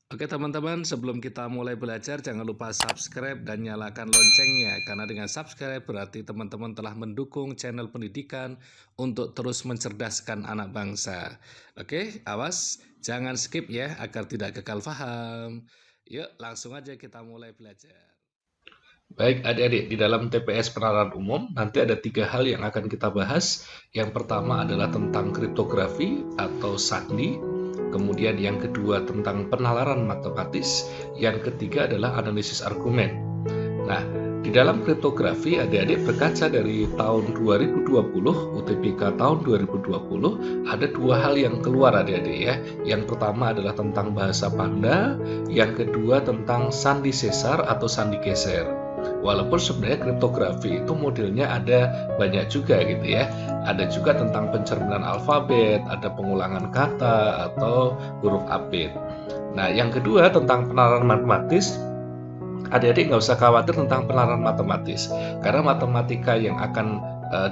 Oke teman-teman, sebelum kita mulai belajar jangan lupa subscribe dan nyalakan loncengnya. Karena dengan subscribe berarti teman-teman telah mendukung channel pendidikan untuk terus mencerdaskan anak bangsa. Oke, awas jangan skip ya agar tidak gagal paham. Yuk langsung aja kita mulai belajar. Baik adik-adik, di dalam TPS Penalaran Umum nanti ada 3 hal yang akan kita bahas. Yang pertama adalah tentang kriptografi atau sandi. Kemudian yang kedua tentang penalaran matematis. Yang ketiga adalah analisis argumen. Nah, di dalam kriptografi adik-adik berkaca dari tahun 2020, UTBK tahun 2020, ada 2 hal yang keluar adik-adik ya. Yang pertama adalah tentang bahasa Panda, yang kedua tentang sandi sesar atau sandi geser. Walaupun sebenarnya kriptografi itu modelnya ada banyak juga gitu ya. Ada juga tentang pencerminan alfabet, ada pengulangan kata atau huruf abjad. Nah, yang kedua tentang penalaran matematis, adik-adik nggak usah khawatir tentang penalaran matematis, karena matematika yang akan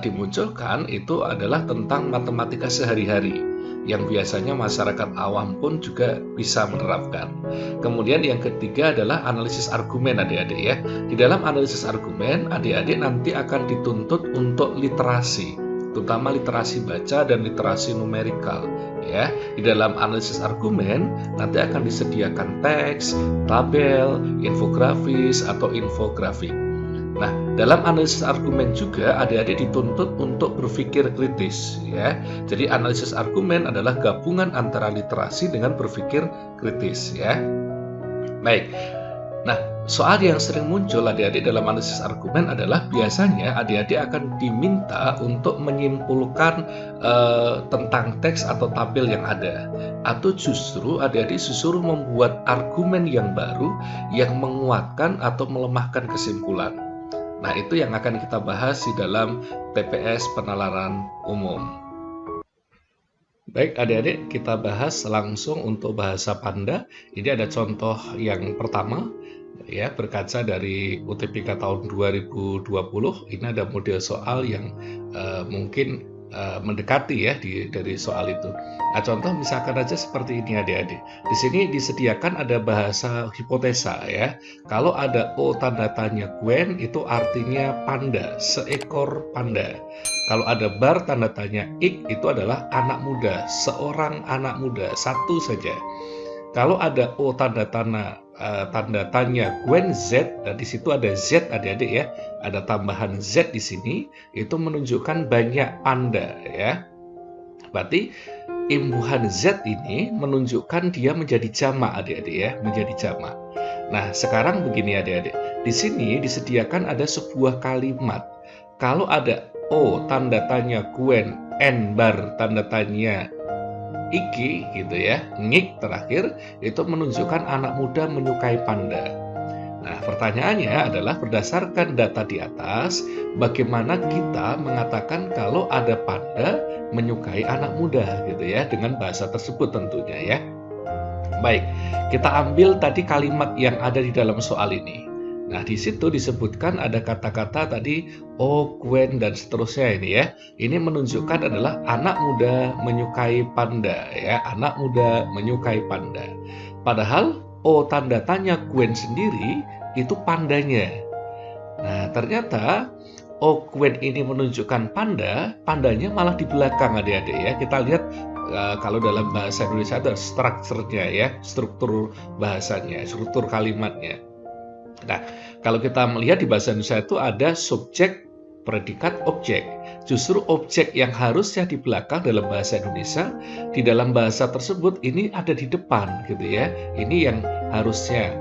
dimunculkan itu adalah tentang matematika sehari-hari yang biasanya masyarakat awam pun juga bisa menerapkan. Kemudian yang ketiga adalah analisis argumen adik-adik ya. Di dalam analisis argumen, adik-adik nanti akan dituntut untuk literasi, terutama literasi baca dan literasi numerikal ya. Di dalam analisis argumen nanti akan disediakan teks, tabel, infografis atau infografik. Nah, dalam analisis argumen juga adik-adik dituntut untuk berpikir kritis ya. Jadi analisis argumen adalah gabungan antara literasi dengan berpikir kritis ya. Baik. Nah, soal yang sering muncul adik-adik dalam analisis argumen adalah biasanya adik-adik akan diminta untuk menyimpulkan tentang teks atau tabel yang ada, atau justru adik-adik disuruh membuat argumen yang baru yang menguatkan atau melemahkan kesimpulan. Nah, itu yang akan kita bahas di dalam TPS Penalaran Umum. Baik adik-adik, kita bahas langsung untuk bahasa Panda. Ini ada contoh yang pertama ya, berkaca dari UTBK tahun 2020. Ini ada model soal yang mungkin mendekati ya dari soal itu. Nah, contoh misalkan aja seperti ini adik-adik. Di sini disediakan ada bahasa hipotesa ya. Kalau ada O tanda tanya Gwen itu artinya panda, seekor panda. Kalau ada bar tanda tanya ik itu adalah anak muda, seorang anak muda, satu saja. Kalau ada O tanda tanya Gwen Z, dan di situ ada Z adik-adik ya, ada tambahan Z di sini, itu menunjukkan banyak panda ya. Berarti imbuhan Z ini menunjukkan dia menjadi jamak adik-adik ya, menjadi jamak. Nah, sekarang begini adik-adik. Di sini disediakan ada sebuah kalimat. Kalau ada O tanda tanya Gwen, N bar tanda tanya Iki gitu ya, ngik terakhir, itu menunjukkan anak muda menyukai panda. Nah, pertanyaannya adalah berdasarkan data di atas, bagaimana kita mengatakan kalau ada panda menyukai anak muda gitu ya, dengan bahasa tersebut tentunya ya. Baik, kita ambil tadi kalimat yang ada di dalam soal ini. Nah, di situ disebutkan ada kata-kata tadi O, Gwen, dan seterusnya ini ya. Ini menunjukkan adalah anak muda menyukai panda ya, anak muda menyukai panda. Padahal O tanda tanya Gwen sendiri itu pandanya. Nah, ternyata O, Gwen ini menunjukkan panda, pandanya malah di belakang adik-adik ya. Kita lihat kalau dalam bahasa Indonesia ada strukturnya ya, struktur bahasanya, struktur kalimatnya. Nah, kalau kita melihat di bahasa Indonesia itu ada subjek, predikat, objek. Justru objek yang harusnya di belakang dalam bahasa Indonesia, di dalam bahasa tersebut ini ada di depan gitu ya. Ini yang harusnya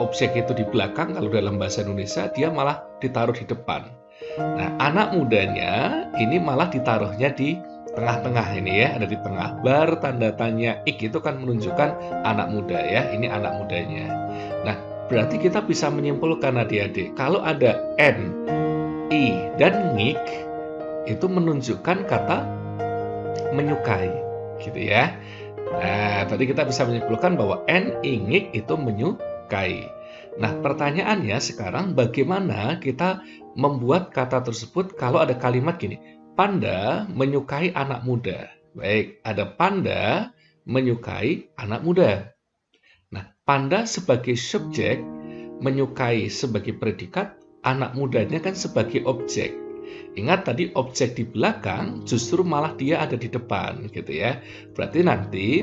objek itu di belakang, kalau dalam bahasa Indonesia dia malah ditaruh di depan. Nah, anak mudanya ini malah ditaruhnya di tengah-tengah ini ya, ada di tengah. Bar tanda tanya ik itu kan menunjukkan anak muda ya, ini anak mudanya. Nah, berarti kita bisa menyimpulkan adik-adik, kalau ada N, I, dan ngik, itu menunjukkan kata menyukai, gitu ya. Nah, tadi kita bisa menyimpulkan bahwa N, I, ngik itu menyukai. Nah, pertanyaannya sekarang bagaimana kita membuat kata tersebut kalau ada kalimat gini, panda menyukai anak muda. Baik, ada panda menyukai anak muda. Nah, Panda sebagai subjek, menyukai sebagai predikat, anak mudanya kan sebagai objek. Ingat tadi objek di belakang, justru malah dia ada di depan gitu ya. Berarti nanti,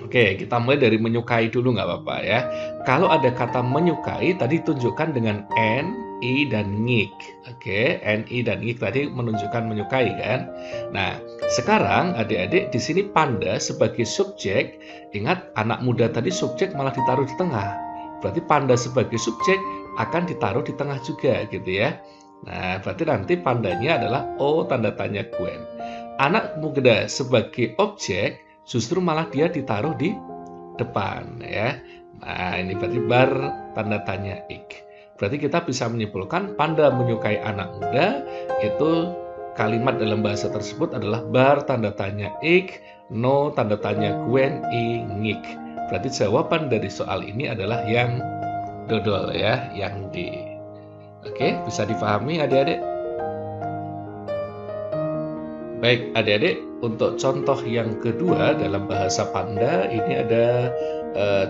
oke, kita mulai dari menyukai dulu nggak apa-apa ya. Kalau ada kata menyukai, tadi tunjukkan dengan n, i, dan ngik. Oke, n, i, dan ngik tadi menunjukkan menyukai kan. Nah, sekarang adik-adik di sini panda sebagai subjek. Ingat anak muda tadi subjek malah ditaruh di tengah. Berarti panda sebagai subjek akan ditaruh di tengah juga gitu ya. Nah, berarti nanti pandanya adalah O tanda tanya Gwen. Anak muda sebagai objek justru malah dia ditaruh di depan ya. Nah, ini berarti bar tanda tanya ik. Berarti kita bisa menyimpulkan panda menyukai anak muda itu kalimat dalam bahasa tersebut adalah bar tanda tanya ik, no tanda tanya Gwen, i, ngik. Berarti jawaban dari soal ini adalah yang dodol ya, yang D. Oke, bisa dipahami adik-adik? Baik, adik-adik, untuk contoh yang kedua dalam bahasa panda, ini ada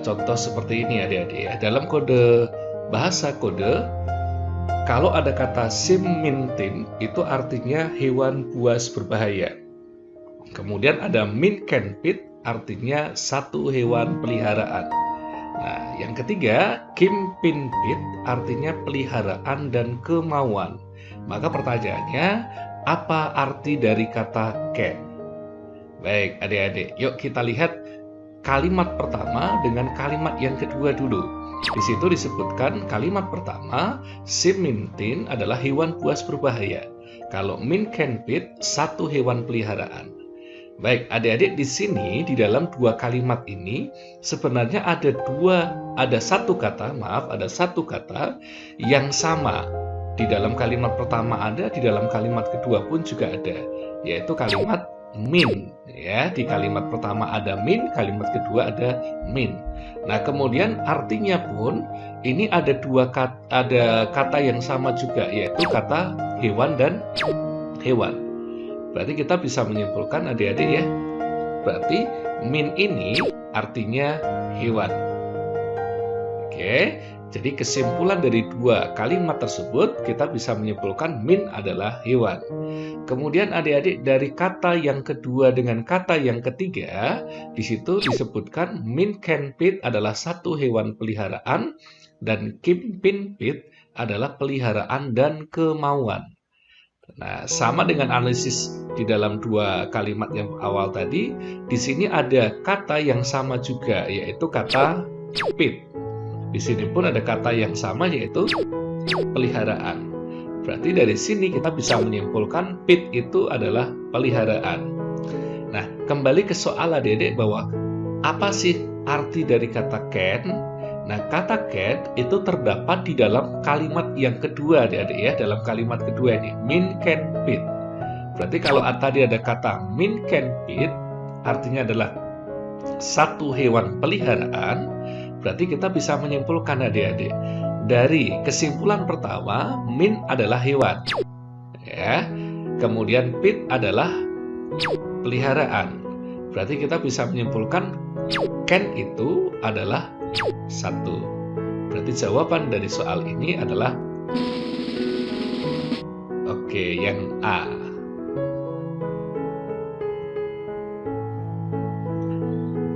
contoh seperti ini adik-adik ya. Dalam kode bahasa kode, kalau ada kata simmintin, itu artinya hewan buas berbahaya. Kemudian ada minkenpit, artinya satu hewan peliharaan. Nah, yang ketiga, kimpinpit artinya peliharaan dan kemauan. Maka pertanyaannya, apa arti dari kata cat? Baik, adik-adik, yuk kita lihat kalimat pertama dengan kalimat yang kedua dulu. Di situ disebutkan kalimat pertama, simmintin adalah hewan buas berbahaya. Kalau minkenpit, satu hewan peliharaan. Baik, adik-adik di sini di dalam dua kalimat ini sebenarnya ada satu kata yang sama. Di dalam kalimat pertama ada, di dalam kalimat kedua pun juga ada, yaitu kalimat min ya. Di kalimat pertama ada min, kalimat kedua ada min. Nah, kemudian artinya pun ini ada kata yang sama juga, yaitu kata hewan dan hewan. Berarti kita bisa menyimpulkan adik-adik ya, berarti min ini artinya hewan. Oke, jadi kesimpulan dari dua kalimat tersebut kita bisa menyimpulkan min adalah hewan. Kemudian adik-adik dari kata yang kedua dengan kata yang ketiga, di situ disebutkan minkenpit adalah satu hewan peliharaan dan kimpinpit adalah peliharaan dan kemauan. Nah, sama dengan analisis di dalam dua kalimat yang awal tadi, di sini ada kata yang sama juga, yaitu kata pit. Di sini pun ada kata yang sama, yaitu peliharaan. Berarti dari sini kita bisa menyimpulkan pit itu adalah peliharaan. Nah, kembali ke soal adik-adik bahwa apa sih arti dari kata can? Nah, kata cat itu terdapat di dalam kalimat yang kedua, adik-adik ya, dalam kalimat kedua ini, minkenpit. Berarti kalau tadi ada kata minkenpit, artinya adalah satu hewan peliharaan, berarti kita bisa menyimpulkan adik-adik. Dari kesimpulan pertama, min adalah hewan, ya. Kemudian pit adalah peliharaan. Berarti kita bisa menyimpulkan can itu adalah satu. Berarti jawaban dari soal ini adalah oke, yang A.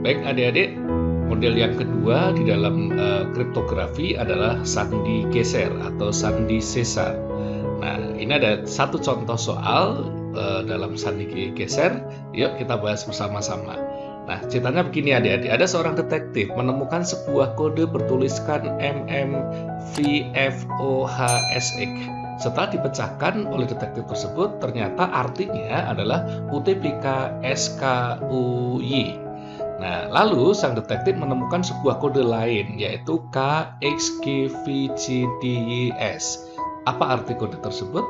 Baik adik-adik, model yang kedua di dalam kriptografi adalah sandi geser atau sandi sesar. Nah, ini ada satu contoh soal dalam sandi geser. Yuk kita bahas bersama-sama. Nah, ceritanya begini adik-adik, ada seorang detektif menemukan sebuah kode bertuliskan MMVFOHSX. Setelah dipecahkan oleh detektif tersebut, ternyata artinya adalah UTPK SKUY. Nah, lalu sang detektif menemukan sebuah kode lain, yaitu KXGVGDYS. Apa arti kode tersebut?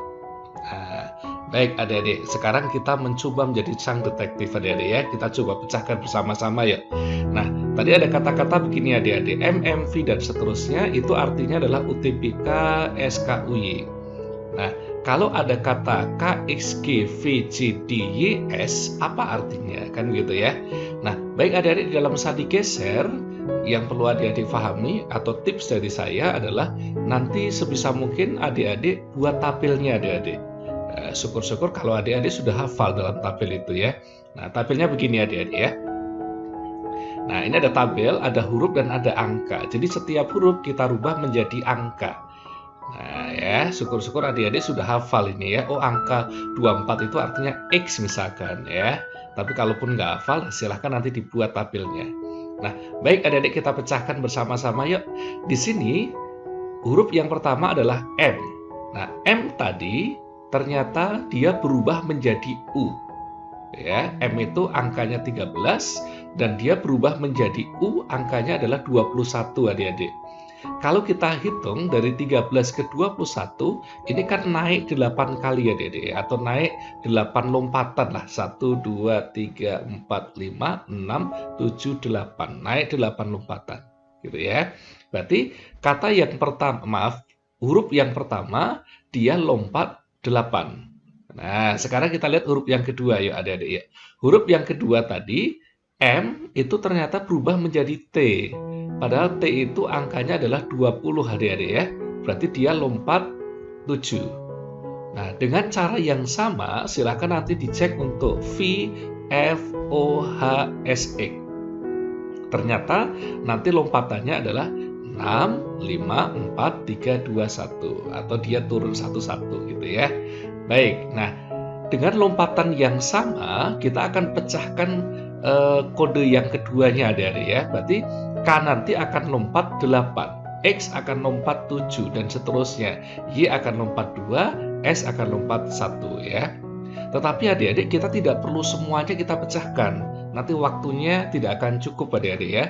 Nah, baik adik-adik, sekarang kita mencoba menjadi sang detektif adik-adik ya. Kita coba pecahkan bersama-sama ya. Nah, tadi ada kata-kata begini adik-adik, MMV dan seterusnya itu artinya adalah UTPK SKUY. Nah, kalau ada kata K, X, G, V, J, D, Y, S, apa artinya? Kan gitu ya. Nah, baik adik-adik di dalam sandi geser, yang perlu adik-adik pahami atau tips dari saya adalah nanti sebisa mungkin adik-adik buat tabelnya adik-adik. Syukur-syukur kalau adik-adik sudah hafal dalam tabel itu ya. Nah, tabelnya begini adik-adik ya. Nah, ini ada tabel, ada huruf dan ada angka. Jadi setiap huruf kita rubah menjadi angka. Nah ya, syukur-syukur adik-adik sudah hafal ini ya. Oh, angka 24 itu artinya X misalkan ya. Tapi kalaupun nggak hafal, silahkan nanti dibuat tabelnya. Nah, baik adik-adik kita pecahkan bersama-sama yuk. Di sini huruf yang pertama adalah M. Nah, M tadi ternyata dia berubah menjadi U. Ya, M itu angkanya 13 dan dia berubah menjadi U, angkanya adalah 21 adik-adik. Kalau kita hitung dari 13 ke 21, ini kan naik 8 kali ya Dede, atau naik 8 lompatan lah. 1, 2, 3, 4, 5, 6, 7, 8. Naik 8 lompatan. Gitu ya. Berarti kata yang pertama, huruf yang pertama, dia lompat 8. Nah, sekarang kita lihat huruf yang kedua yuk adik-adik ya. Huruf yang kedua tadi, M, itu ternyata berubah menjadi T. Padahal T itu angkanya adalah 20 adik-adik ya. Berarti dia lompat 7. Nah, dengan cara yang sama, silakan nanti dicek untuk V, F, O, H, S, E. Ternyata nanti lompatannya adalah 6, 5, 4, 3, 2, 1. Atau dia turun 1-1 gitu ya. Baik, nah dengan lompatan yang sama, kita akan pecahkan kode yang keduanya adik-adik ya. Berarti K nanti akan lompat 8, X akan lompat 7, dan seterusnya. Y akan lompat 2, S akan lompat 1 ya. Tetapi adik-adik kita tidak perlu semuanya kita pecahkan. Nanti waktunya tidak akan cukup adik-adik ya.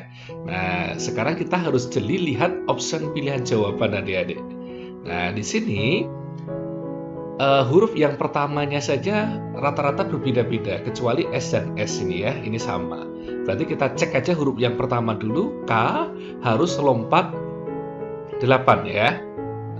Nah, sekarang kita harus jeli lihat option pilihan jawaban adik-adik. Nah, di sini huruf yang pertamanya saja rata-rata berbeda-beda, kecuali S dan S ini ya, ini sama. Berarti kita cek aja huruf yang pertama dulu, K harus lompat 8 ya.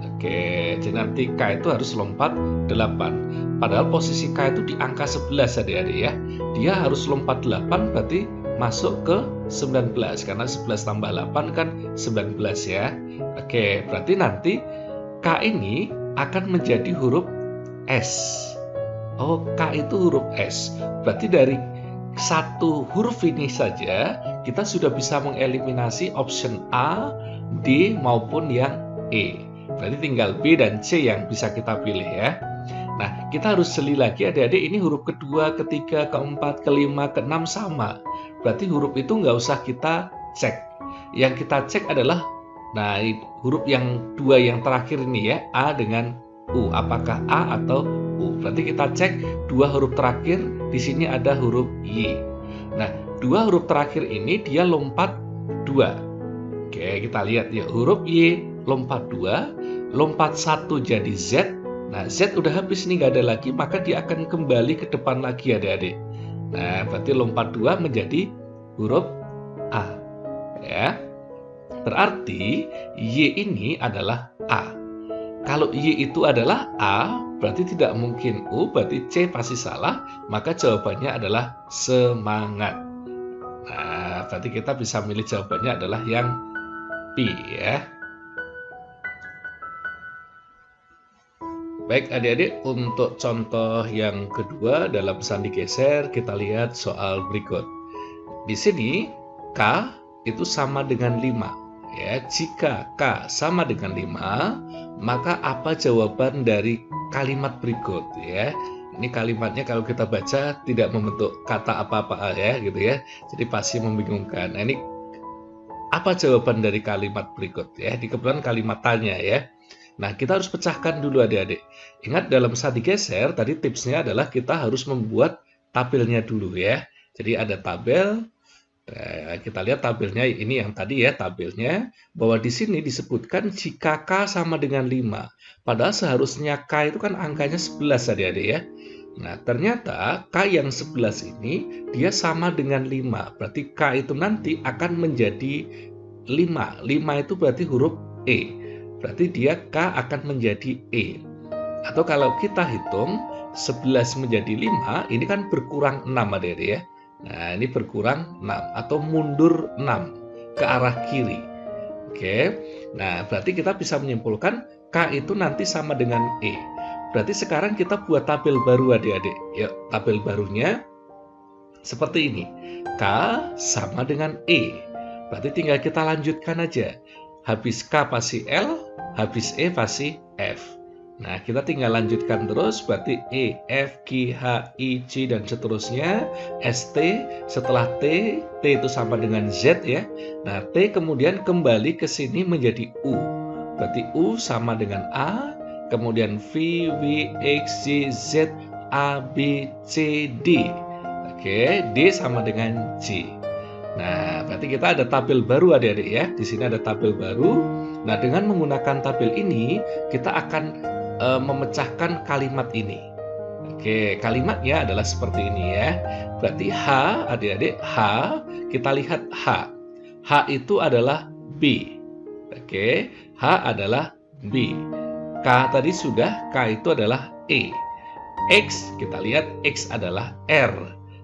Oke, jadi nanti K itu harus lompat 8. Padahal posisi K itu di angka 11 adik-adik ya. Dia harus lompat 8 berarti masuk ke 19, karena 11 tambah 8 kan 19 ya. Oke, berarti nanti K ini akan menjadi huruf S. Oh, K itu huruf S. Berarti dari satu huruf ini saja kita sudah bisa mengeliminasi option A, D maupun yang E. Berarti tinggal B dan C yang bisa kita pilih ya. Nah, kita harus jeli lagi adik-adik, ini huruf kedua, ketiga, keempat, kelima, keenam sama. Berarti huruf itu nggak usah kita cek. Yang kita cek adalah, nah huruf yang dua yang terakhir ini ya, A dengan U. Apakah A atau U? Berarti kita cek dua huruf terakhir, di sini ada huruf Y. Nah, dua huruf terakhir ini dia lompat 2. Oke, kita lihat ya, huruf Y lompat 2, lompat 1 jadi Z. Nah, Z udah habis nih, nggak ada lagi, maka dia akan kembali ke depan lagi adik-adik. Nah, berarti lompat 2 menjadi huruf A. Ya. Berarti Y ini adalah A. Kalau Y itu adalah A, berarti tidak mungkin U, berarti C pasti salah, maka jawabannya adalah semangat. Nah, berarti kita bisa milih jawabannya adalah yang B ya. Baik adik-adik, untuk contoh yang kedua dalam sandi geser, kita lihat soal berikut. Di sini K itu sama dengan 5. Ya, jika K sama dengan 5, maka apa jawaban dari kalimat berikut ya? Ini kalimatnya kalau kita baca tidak membentuk kata apa-apa ya gitu ya. Jadi pasti membingungkan. Nah, ini apa jawaban dari kalimat berikut ya? Di kebetulan kalimat tanya ya. Nah, kita harus pecahkan dulu adik-adik. Ingat dalam sandi geser, tadi tipsnya adalah kita harus membuat tabelnya dulu ya. Jadi ada tabel, nah, kita lihat tabelnya ini yang tadi ya, tabelnya. Bahwa di sini disebutkan jika K sama dengan 5. Padahal seharusnya K itu kan angkanya 11 adik-adik ya. Nah, ternyata K yang 11 ini dia sama dengan 5. Berarti K itu nanti akan menjadi 5. 5 itu berarti huruf E. Berarti dia K akan menjadi E. Atau kalau kita hitung 11 menjadi 5, ini kan berkurang 6 adik-adik ya. Nah, ini berkurang 6 atau mundur 6 ke arah kiri. Oke. Nah, berarti kita bisa menyimpulkan K itu nanti sama dengan E. Berarti sekarang kita buat tabel baru adik-adik. Yuk, tabel barunya seperti ini. K sama dengan E. Berarti tinggal kita lanjutkan aja. Habis K pasti L, habis E pasti F. Nah, kita tinggal lanjutkan terus, berarti E, F, G, H, I, J, dan seterusnya. ST, setelah T, T itu sama dengan Z ya. Nah, T kemudian kembali ke sini menjadi U. Berarti U sama dengan A, kemudian V, W, X, Y, Z, A, B, C, D. Oke, D sama dengan J. Nah, berarti kita ada tabel baru adik-adik ya. Di sini ada tabel baru. Nah, dengan menggunakan tabel ini, kita akan memecahkan kalimat ini. Oke, kalimatnya adalah seperti ini ya. Berarti H, adik-adik, H, kita lihat H. H itu adalah B. Oke, H adalah B. K tadi sudah, K itu adalah E. X, kita lihat X adalah R.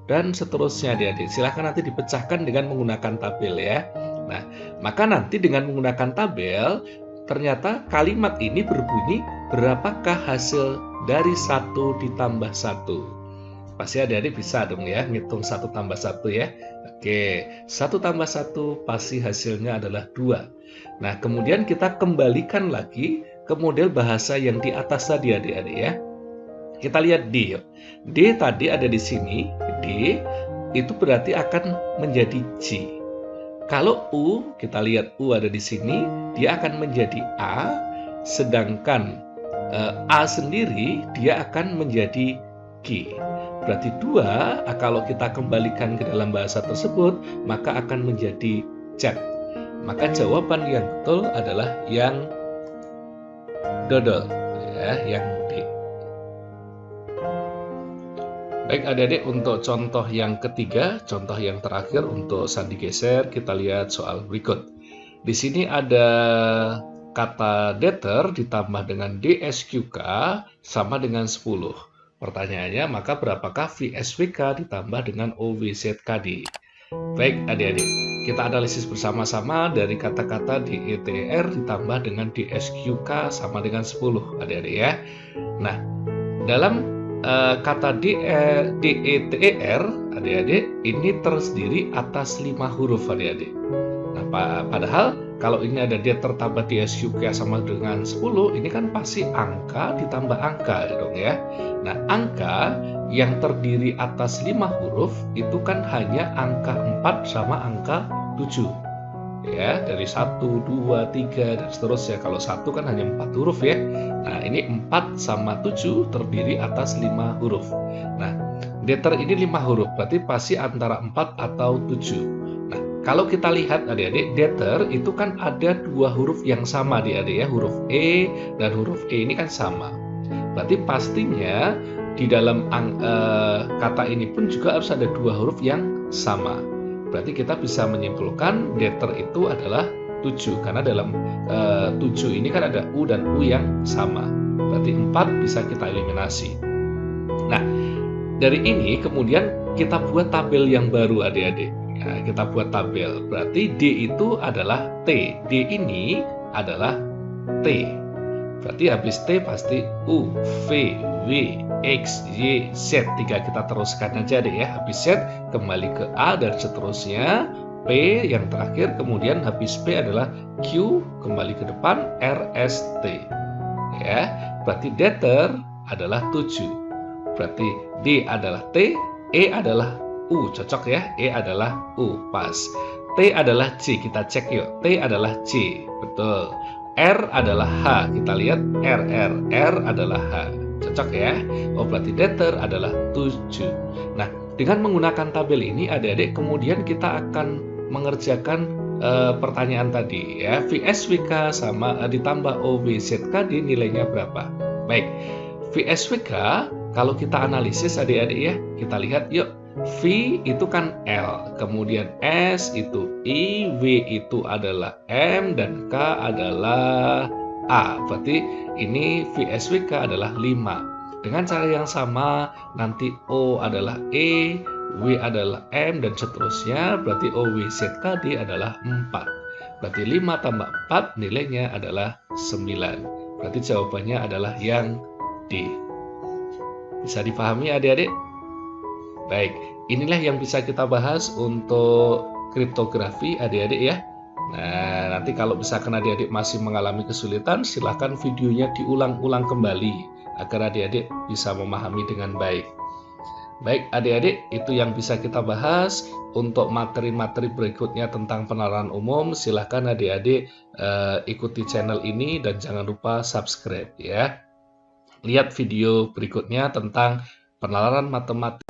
Dan seterusnya adik-adik. Silahkan nanti dipecahkan dengan menggunakan tabel ya. Nah, maka nanti dengan menggunakan tabel, ternyata kalimat ini berbunyi, berapakah hasil dari 1 ditambah 1? Pasti adik-adik bisa dong ya, ngitung 1 tambah 1 ya. Oke, 1 tambah 1 pasti hasilnya adalah 2. Nah, kemudian kita kembalikan lagi ke model bahasa yang di atas tadi adik-adik ya. Kita lihat D. D tadi ada di sini, D itu berarti akan menjadi J. Kalau U, kita lihat U ada di sini, dia akan menjadi A, sedangkan A sendiri dia akan menjadi G. Berarti 2, kalau kita kembalikan ke dalam bahasa tersebut, maka akan menjadi Z. Maka jawaban yang betul adalah yang dodol, ya, yang D. Baik adik-adik, untuk contoh yang ketiga, contoh yang terakhir untuk sandi geser, kita lihat soal berikut. Di sini ada kata dater ditambah dengan DSQK sama dengan 10. Pertanyaannya, maka berapakah VSWK ditambah dengan OWZKD? Baik adik-adik, kita analisis bersama-sama dari kata-kata DETR ditambah dengan DSQK sama dengan 10 adik-adik ya. Nah, dalam kata DETR adik-adik ini terdiri atas 5 huruf adik-adik. Nah, padahal kalau ini ada dater tambah DSQK sama dengan 10, ini kan pasti angka ditambah angka dong ya. Nah, angka yang terdiri atas 5 huruf itu kan hanya angka 4 sama angka 7. Ya, dari 1, 2, 3, dan seterusnya. Kalau 1 kan hanya 4 huruf ya. Nah, ini 4 sama 7 terdiri atas 5 huruf. Nah, dater ini 5 huruf, berarti pasti antara 4 atau 7. Nah, kalau kita lihat adik-adik, dater itu kan ada 2 huruf yang sama adik-adik ya. Huruf E dan huruf E ini kan sama. Berarti pastinya di dalam kata ini pun juga harus ada 2 huruf yang sama. Berarti kita bisa menyimpulkan dater itu adalah 7, karena dalam 7 ini kan ada U dan U yang sama. Berarti 4 bisa kita eliminasi. Nah, dari ini kemudian kita buat tabel yang baru adik-adik. Nah, kita buat tabel. Berarti D itu adalah T. D ini adalah T. Berarti habis T pasti U, V, W, X, Y, Z. 3 kita teruskan aja deh ya. Habis Z kembali ke A dan seterusnya. P yang terakhir, kemudian habis P adalah Q, kembali ke depan R, S, T. Ya, berarti dater adalah 7. Berarti D adalah T, E adalah U, cocok ya. E adalah U, pas. T adalah C, kita cek yuk. T adalah C, betul. R adalah H, kita lihat R adalah H, cocok ya. Oh, berarti dater adalah 7. Nah, dengan menggunakan tabel ini adik-adik kemudian kita akan mengerjakan pertanyaan tadi ya. VSWK sama ditambah OWZKD nilainya berapa? Baik, VSWK kalau kita analisis adik-adik ya, kita lihat yuk. V itu kan L, kemudian S itu I, W itu adalah M, dan K adalah A. Berarti ini VSWK adalah 5. Dengan cara yang sama, nanti O adalah E, W adalah M, dan seterusnya. Berarti OWZKD adalah 4. Berarti 5 tambah 4 nilainya adalah 9. Berarti jawabannya adalah yang D. Bisa dipahami adik-adik? Baik, inilah yang bisa kita bahas untuk kriptografi adik-adik ya. Nah, nanti kalau misalkan adik-adik masih mengalami kesulitan, silahkan videonya diulang-ulang kembali agar adik-adik bisa memahami dengan baik. Baik adik-adik, itu yang bisa kita bahas. Untuk materi-materi berikutnya tentang penalaran umum, silahkan adik-adik ikuti channel ini dan jangan lupa subscribe ya. Lihat video berikutnya tentang penalaran matematika